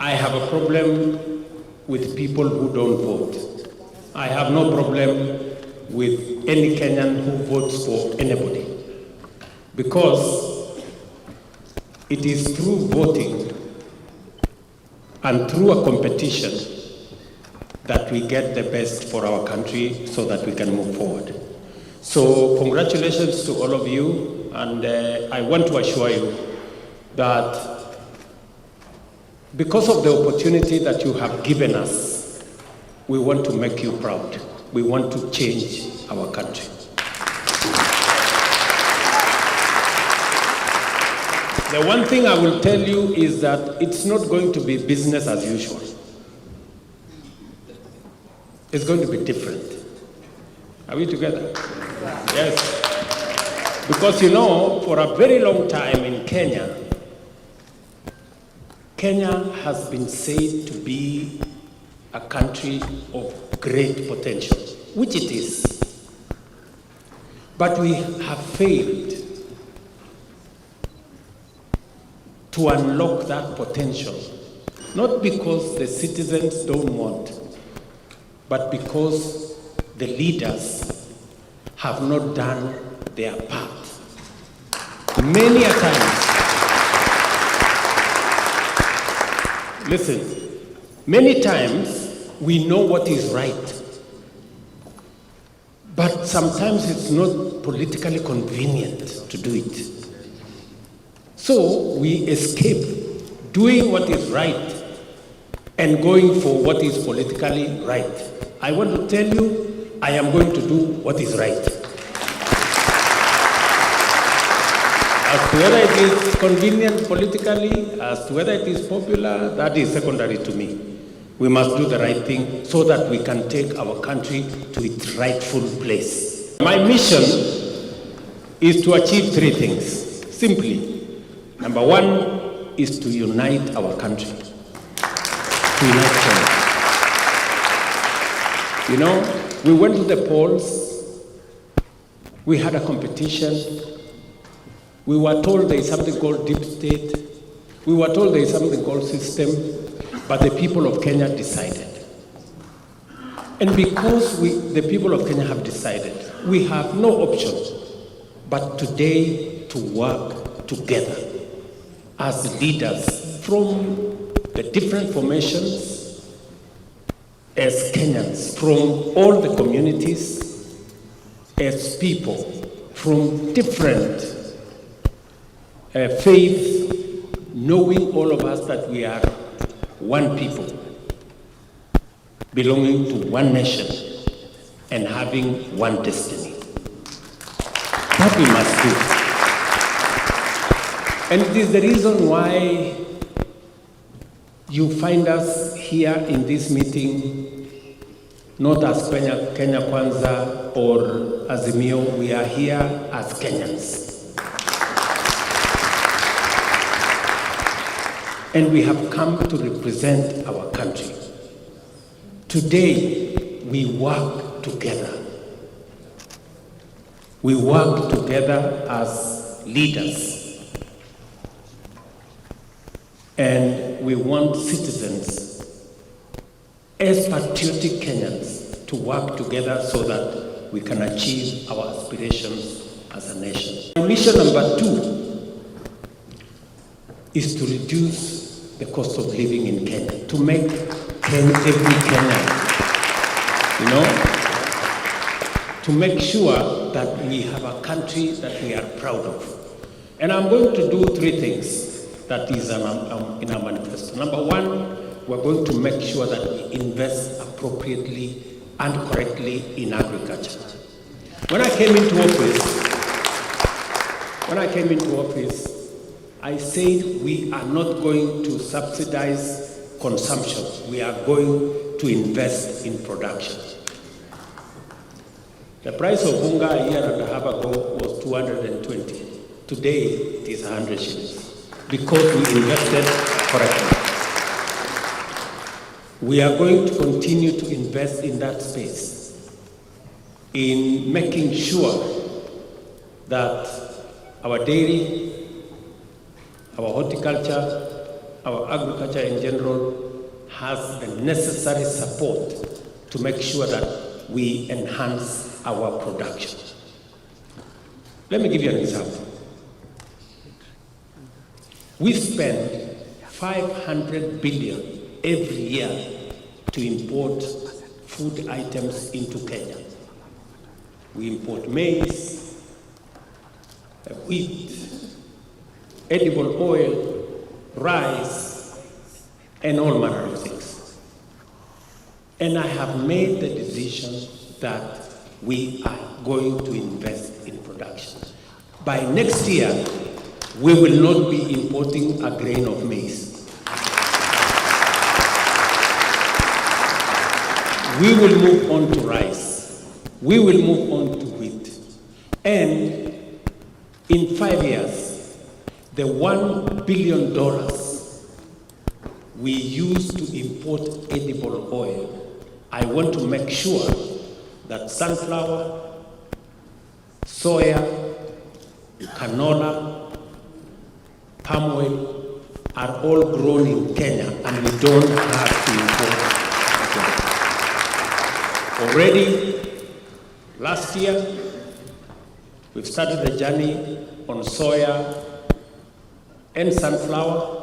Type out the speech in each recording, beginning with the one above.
I have a problem with people who don't vote. I have no problem with any Kenyan who votes for anybody, because it is through voting and through a competition that we get the best for our country so that we can move forward. So congratulations to all of you, and I want to assure you that because of the opportunity that you have given us, we want to make you proud. We want to change our country. The one thing I will tell you is that it's not going to be business as usual. It's going to be different. Are we together? Yes. Because you know, for a very long time in Kenya, Kenya has been said to be a country of great potential, which it is. But we have failed to unlock that potential, not because the citizens don't want, but because the leaders have not done their part. Many a times, listen, many times we know what is right, but sometimes it's not politically convenient to do it. So we escape doing what is right and going for what is politically right. I want to tell you, I am going to do what is right. As to whether it is convenient politically, as to whether it is popular, that is secondary to me. We must do the right thing so that we can take our country to its rightful place. My mission is to achieve three things, simply. Number one is to unite our country, to unite Kenya. You know, we went to the polls, we had a competition, we were told there is something called deep state, we were told there is something called system, but the people of Kenya decided. And because the people of Kenya have decided, we have no option but today to work together as leaders from the different formations, as Kenyans, from all the communities, as people from different faiths, knowing all of us that we are one people, belonging to one nation, and having one destiny. That we must do. And it is the reason why you find us here in this meeting, not as Kenya Kwanza or Azimio, we are here as Kenyans. And we have come to represent our country. Today, we work together. We work together as leaders. And we want citizens, as patriotic Kenyans, to work together so that we can achieve our aspirations as a nation. Mission number two is to reduce the cost of living in Kenya, to make every Kenyan, to make sure that we have a country that we are proud of. And I'm going to do three things that is in our manifesto. Number one, we're going to make sure that we invest appropriately and correctly in agriculture. When I came into office, I said we are not going to subsidize consumption. We are going to invest in production. The price of bunga a year and a half ago was 220. Today, it is 100 shillings. Because we invested correctly. We are going to continue to invest in that space, in making sure that our dairy, our horticulture, our agriculture in general has the necessary support to make sure that we enhance our production. Let me give you an example. We spend 500 billion every year to import food items into Kenya. We import maize, wheat, edible oil, rice, and all manner of things. And I have made the decision that we are going to invest in production. By next year, we will not be importing a grain of maize. We will move on to rice. We will move on to wheat. And in 5 years, the $1 billion we use to import edible oil, I want to make sure that sunflower, soya, canola, palm oil are all grown in Kenya, and we don't have to import. Already, last year, we've started the journey on soya and sunflower.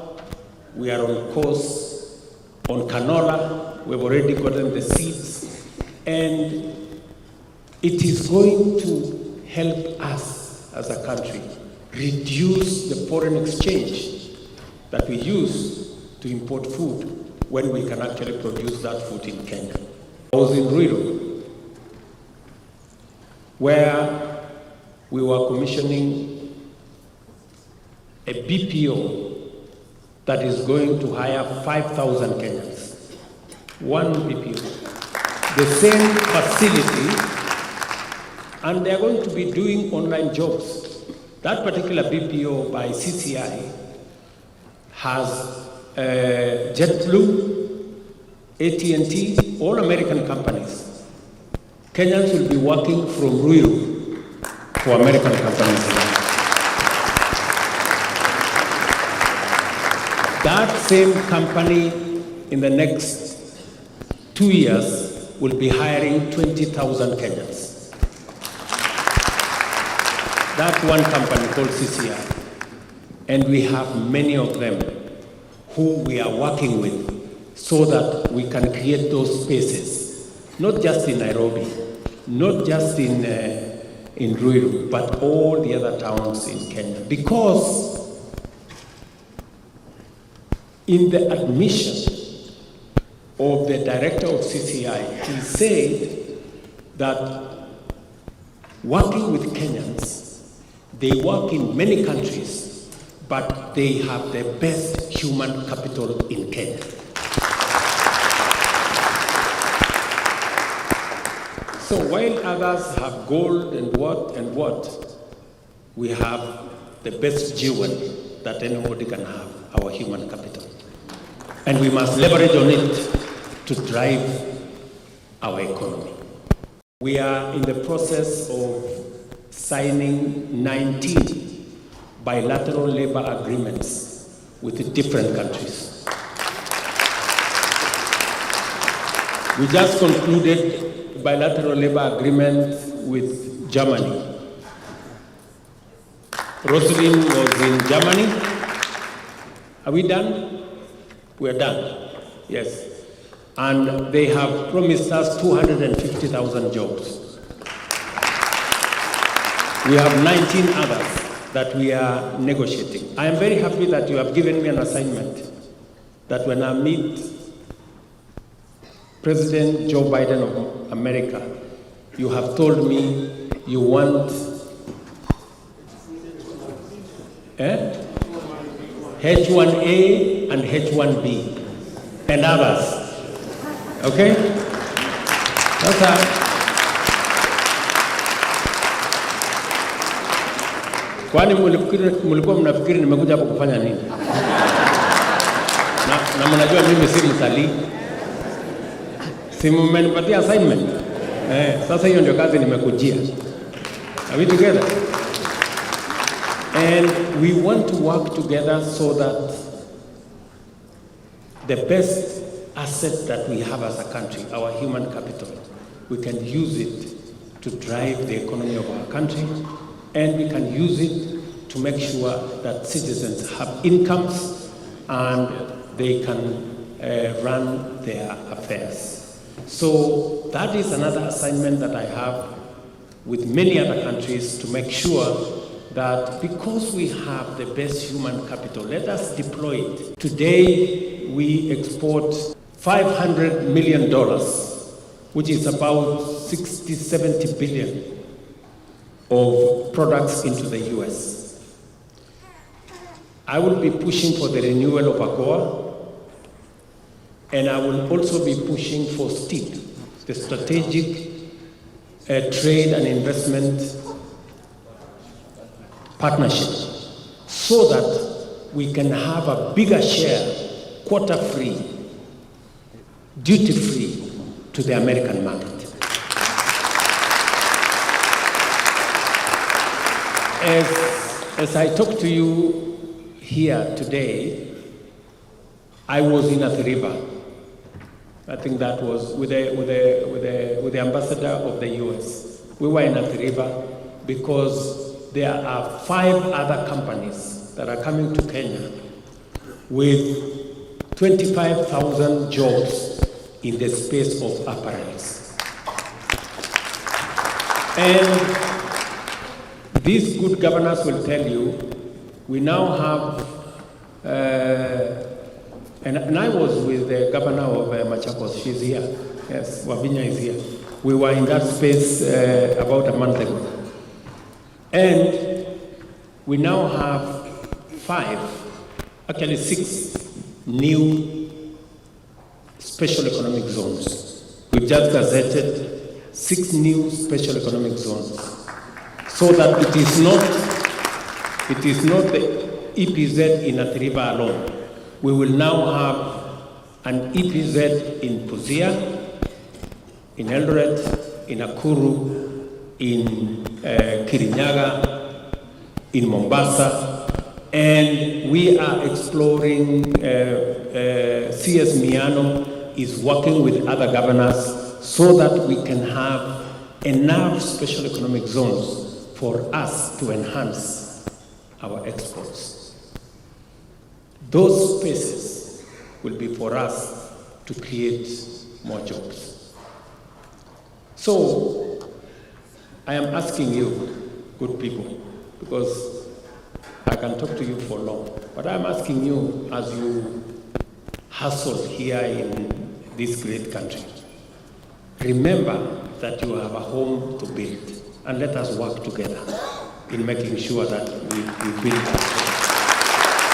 We are on course on canola. We've already gotten the seeds, and it is going to help us as a country reduce the foreign exchange that we use to import food when we can actually produce that food in Kenya. I was in Ruto, where we were commissioning a BPO that is going to hire 5,000 Kenyans. One BPO. The same facility, and they're going to be doing online jobs. That particular BPO by CCI has JetBlue, AT&T, all American companies. Kenyans will be working from Ruto for American companies. That same company in the next 2 years will be hiring 20,000 Kenyans. That's one company called CCI. And we have many of them who we are working with so that we can create those spaces, not just in Nairobi, not just in Ruto, but all the other towns in Kenya. Because in the admission of the director of CCI, he said that working with Kenyans, they work in many countries, but they have the best human capital in Kenya. So while others have gold and what, we have the best jewel that anybody can have, our human capital. And we must leverage on it to drive our economy. We are in the process of signing 19 bilateral labor agreements with different countries. We just concluded a bilateral labor agreement with Germany. Rosalind was in Germany. Are we done? We're done, yes. And they have promised us 250,000 jobs. We have 19 others that we are negotiating. I am very happy that you have given me an assignment that when I meet President Joe Biden of America, you have told me you want H1A and H1B and others. Okay? That's how. Kwani mlikuwa mnafikiri nimekuja hapa kufanya nini? Na mnajua mimi si mtalii. Si mmenipatia assignment. Sasa hiyo ndio kazi nimekujia. Are we together? And we want to work together so that the best asset that we have as a country, our human capital. We can use it to drive the economy of our country, and we can use it to make sure that citizens have incomes and they can run their affairs. So that is another assignment that I have with many other countries, to make sure that because we have the best human capital, let us deploy it. Today, we export $500 million, which is about 60, 70 billion of products into the US. I will be pushing for the renewal of AGOA, and I will also be pushing for STIP, the Strategic Trade and Investment Partnership, so that we can have a bigger share, quota-free, duty-free to the American market. As I talk to you here today, I was in Athi River. I think that was with the ambassador of the US. We were in Athi River because there are 5 other companies that are coming to Kenya with 25,000 jobs in the space of apparels. And these good governors will tell you, we now have, and I was with the governor of Machakos, she's here, yes, Wavinya is here. We were in that space about a month ago. And we now have 5, actually 6 new special economic zones. We've just gazetted 6 new special economic zones, so that it is not the EPZ in Athi River alone. We will now have an EPZ in Busia, in Eldoret, in Nakuru, in Kirinyaga, in Mombasa, and we are exploring, CS Miano is working with other governors so that we can have enough special economic zones for us to enhance our exports. Those spaces will be for us to create more jobs. So, I am asking you, good people, because I can talk to you for long, but I'm asking you as you hustle here in this great country, remember that you have a home to build, and let us work together in making sure that we build that home.